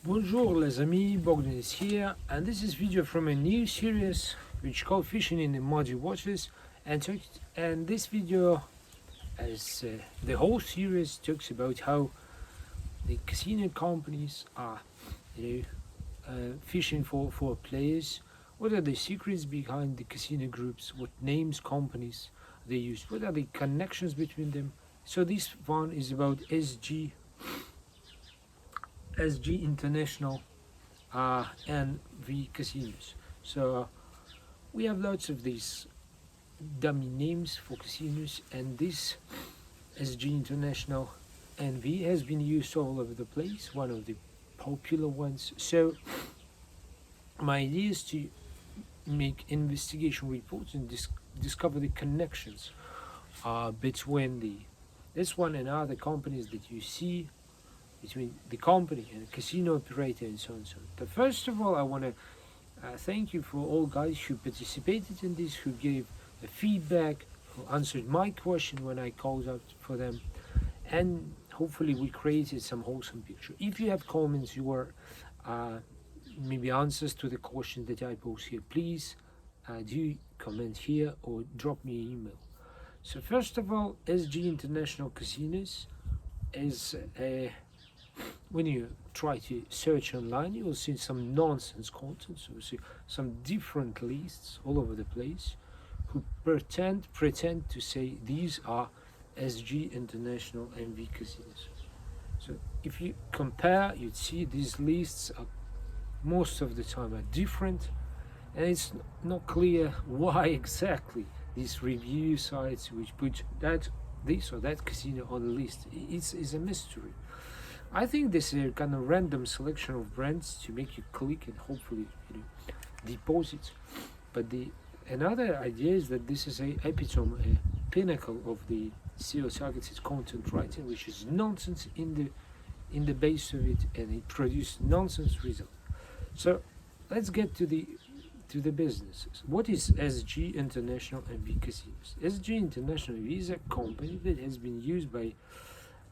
Bonjour les amis, Bogdan is here, and this is video from a new series which called Fishing in the Muddy Waters. And this video, as the whole series, talks about how the casino companies are, fishing for players. What are the secrets behind the casino groups? What names, companies they use? What are the connections between them? So this one is about SG International and the casinos. So we have lots of these dummy names for casinos, and this SG International NV has been used all over the place, one of the popular ones. So my idea is to make investigation reports and discover the connections between this one and other companies that you see, between the company and the casino operator and so on. So, but first of all, I want to thank you for all guys who participated in this, who gave the feedback, who answered my question when I called out for them, and hopefully we created some wholesome picture. If you have comments, your maybe answers to the question that I pose here, please do comment here or drop me an email. So first of all, SG International Casinos is a, when you try to search online, you will see some nonsense content. So you see some different lists all over the place who pretend to say these are SG International MV casinos. So if you compare, you'd see these lists are most of the time are different, and it's not clear why exactly these review sites which put this or that casino on the list. It's a mystery. I think this is a kind of random selection of brands to make you click and hopefully deposit. But another idea is that this is a epitome, a pinnacle of the SEO targeted content writing, which is nonsense in the base of it, and it produces nonsense result. So let's get to the businesses. What is SG International MV Casinos? SG International is a company that has been used by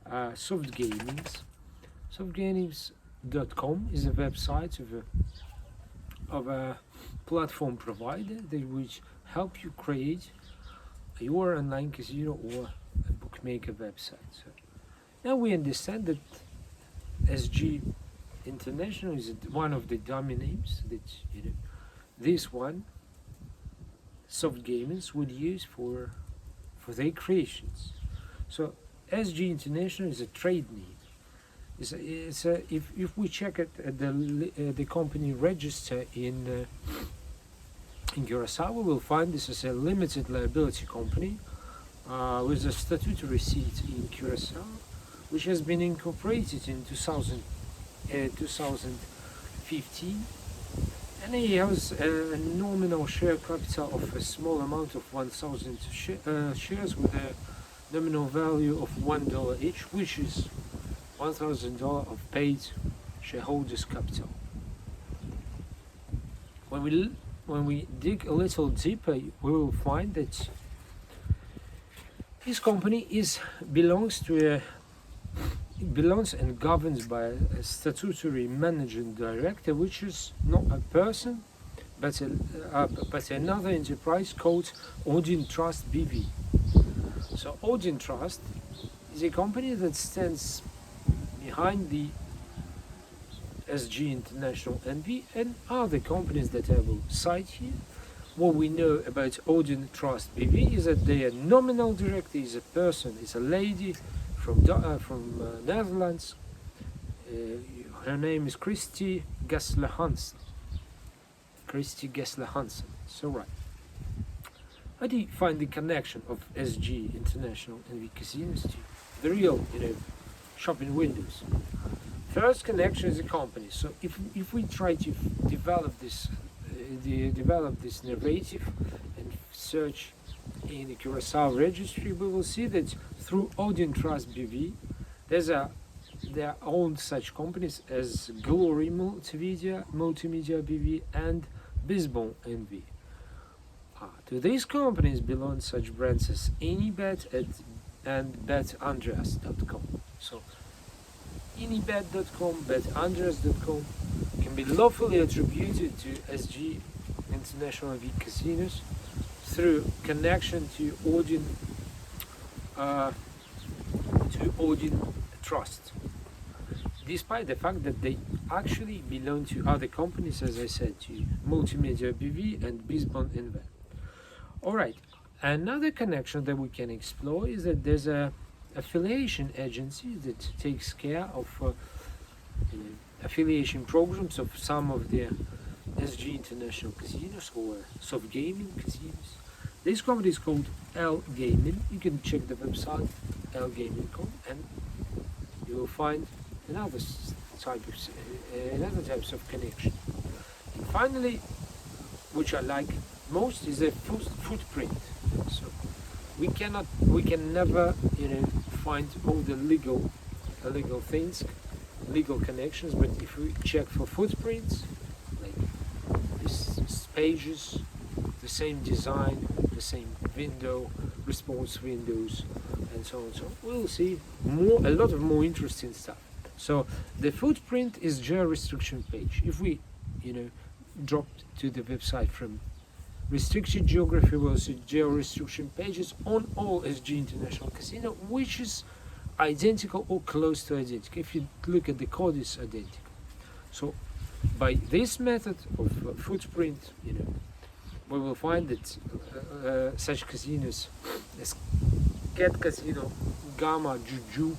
SoftGaming. SoftGaming.com is a website of a platform provider that which help you create your online casino or a bookmaker website. So now we understand that SG International is one of the dummy names that this one SoftGaming would use for their creations. So SG International is a trade name. If we check it at the company register in Curacao, we will find this is a limited liability company with a statutory seat in Curacao, which has been incorporated in 2015, and it has a nominal share capital of a small amount of 1,000 shares with a nominal value of $1 each, which is $1,000 of paid shareholders' capital. When we dig a little deeper, we will find that this company belongs and governs by a statutory managing director, which is not a person, but another enterprise called Odin Trust BV. So Odin Trust is a company that stands behind the SG International NV and other companies that I will cite here. What we know about Odin Trust BV is that their nominal director is a person, is a lady from Netherlands. Her name is Christy Gessler Hansen. So right. How do you find the connection of SG International NV casinos to the real, shopping windows? First connection is a company. So if we try to develop this narrative and search in the Curacao registry, we will see that through Odin Trust BV, there own such companies as Glory Multimedia BV and Bisbon NV. To these companies belong such brands as AnyBet and BetAndreas.com. So Anybet.com, betandres.com can be lawfully attributed to SG International V casinos through connection to Odin Trust, despite the fact that they actually belong to other companies, as I said, to Multimedia BV and Bisbon Invent. Alright, another connection that we can explore is that there's a affiliation agency that takes care of affiliation programs of some of the SG International casinos or SoftGaming casinos. This company is called L Gaming. You can check the website lgaming.com and you will find another types of connection. And finally, which I like most, is a footprint. So we can never find all the legal things, legal connections, but if we check for footprints, like these pages, the same design, the same window, response windows, and so on, we'll see a lot of more interesting stuff. So the footprint is geo restriction page. If we drop to the website from restricted geography, we'll see geo restriction pages on all SG International Casino, which is identical or close to identical. If you look at the code, it's identical. So by this method of footprint, we will find that such casinos as Cat Casino, Gamma, Juju,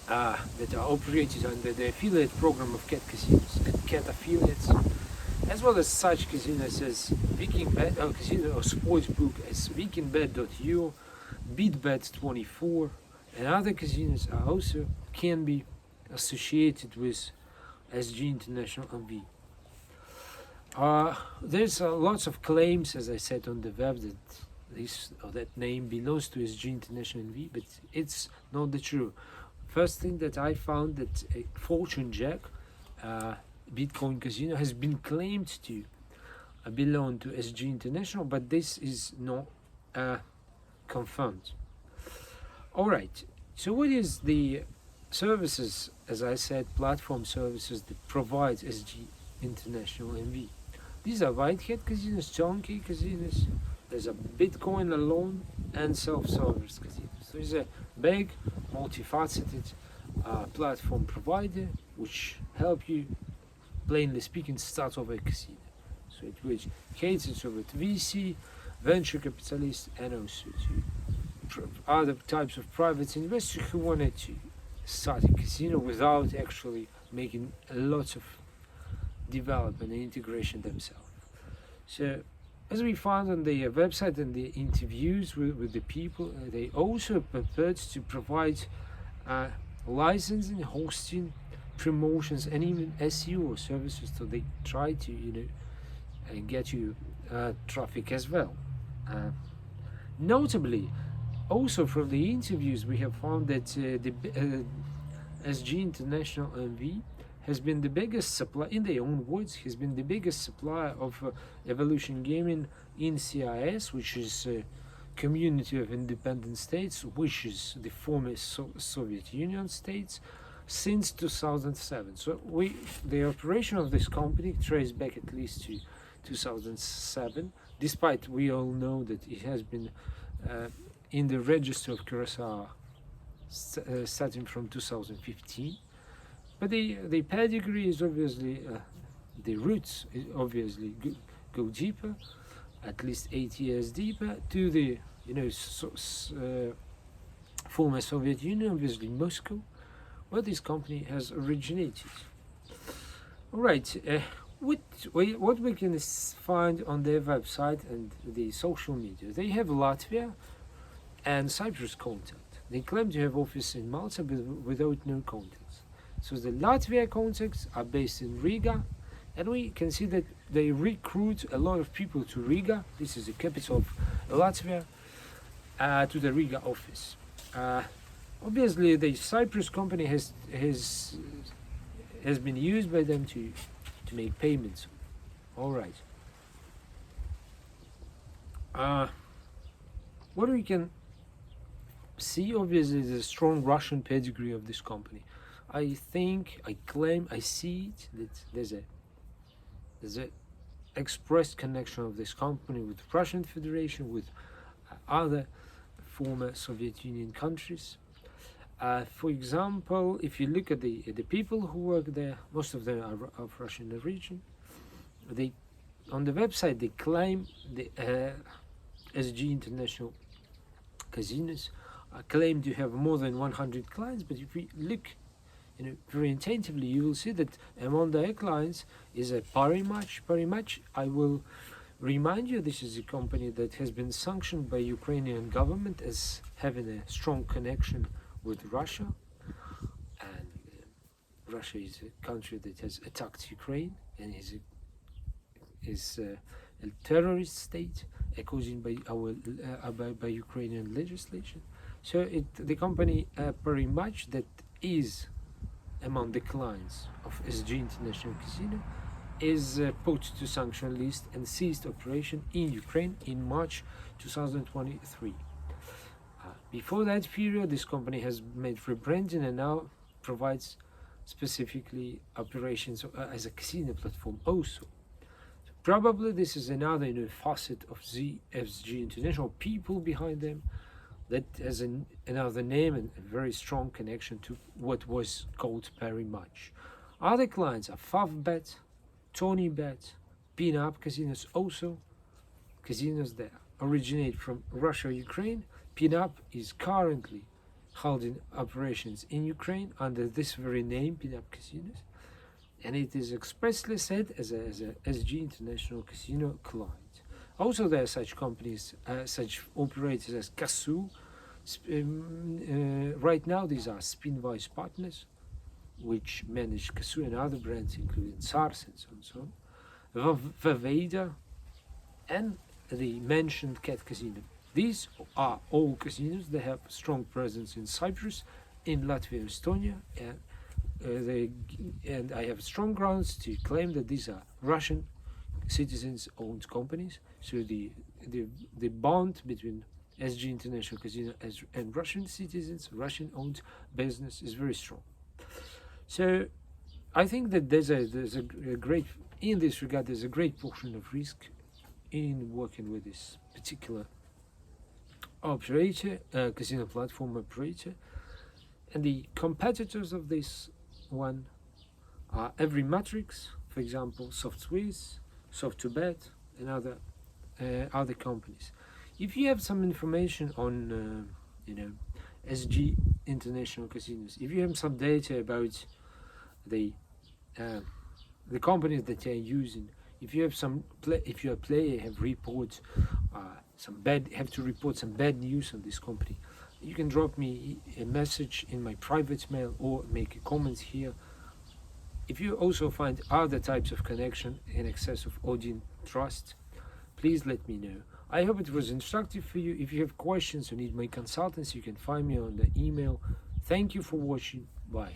that are operated under the affiliate program of Cat Casinos and Cat affiliates, as well as such casinos as VikingBet, casino or sportsbook as VikingBet.io, BitBet24, and other casinos are also can be associated with SG International MV. There's lots of claims, as I said on the web, that this or that name belongs to SG International NV, but it's not the true. First thing that I found that Fortune Jack, Bitcoin Casino, has been claimed to belong to SG International, but this is not confirmed. All right. So what is the services, as I said, platform services that provides SG International NV? These are Whitehead casinos, turnkey casinos. There's a Bitcoin alone and self-service casinos. So it's a big, multifaceted platform provider which help you, plainly speaking, start over a casino. So it which caters over to VC, venture capitalists, and also to other types of private investors who wanted to start a casino without actually making lots of development and integration themselves. So as we found on the website and the interviews with the people, they also prepared to provide licensing, hosting, promotions, and even SEO services. So they try to get you traffic as well. Notably, also from the interviews, we have found that the SG International MV has been the biggest supplier, in their own words, has been the biggest supplier of Evolution Gaming in CIS, which is a community of independent states, which is the former Soviet Union states, since 2007. So the operation of this company traced back at least to 2007, despite we all know that it has been in the register of Curacao starting from 2015. But the pedigree is obviously, the roots obviously go deeper, at least 8 years deeper, to the former Soviet Union, obviously Moscow, where this company has originated. All right, what we can find on their website and the social media, they have Latvia and Cyprus contact. They claim to have office in Malta, but without no contacts. So the Latvia contacts are based in Riga, and we can see that they recruit a lot of people to Riga. This is the capital of Latvia, to the Riga office. Obviously, the Cyprus company has been used by them to make payments. All right. What we can see obviously the strong Russian pedigree of this company. I think, I claim, I see it that there's a expressed connection of this company with Russian Federation, with other former Soviet Union countries. For example, if you look at the people who work there, most of them are of Russian origin. They, on the website, they claim the SG International Casinos claim to have more than 100 clients. But if we look, very attentively, you will see that among their clients is a Parimatch. Parimatch, I will remind you, this is a company that has been sanctioned by Ukrainian government as having a strong connection with Russia, and Russia is a country that has attacked Ukraine and is a terrorist state according by Ukrainian legislation. So the company Parimatch, that is among the clients of SG International Casino, is put to sanction list and ceased operation in Ukraine in March 2023. Before that period, this company has made rebranding and now provides specifically operations as a casino platform also. So probably this is another facet of the SG International, people behind them, that has another name and a very strong connection to what was called Parimatch. Other clients are Favbet, TonyBet, Pin-Up casinos also. Casinos that originate from Russia, Ukraine. Pin-Up is currently holding operations in Ukraine under this very name, Pin-Up Casinos, and it is expressly said as a SG International Casino client. Also, there are such companies, such operators as Kasu. Right now, these are Spinwise partners, which manage Kasu and other brands, including SARS and so on, Vaveda, and the mentioned Cat Casino. These are all casinos that have strong presence in Cyprus, in Latvia, Estonia, and I have strong grounds to claim that these are Russian citizens-owned companies. So the bond between SG International Casino and Russian citizens, Russian-owned business, is very strong. So I think that there's a great, in this regard, there's a great portion of risk in working with this particular operator, casino platform operator, and the competitors of this one are Every Matrix, for example, SoftSwiss, Soft2Bet, and other companies. If you have some information on SG International Casinos, if you have some data about the companies that they are using, if you have if you're a player, have to report some bad news on this company, you can drop me a message in my private mail or make a comment here. If you also find other types of connection in excess of Odin Trust, please let me know. I hope it was instructive for you. If you have questions or need my consultance, you can find me on the email. Thank you for watching. Bye.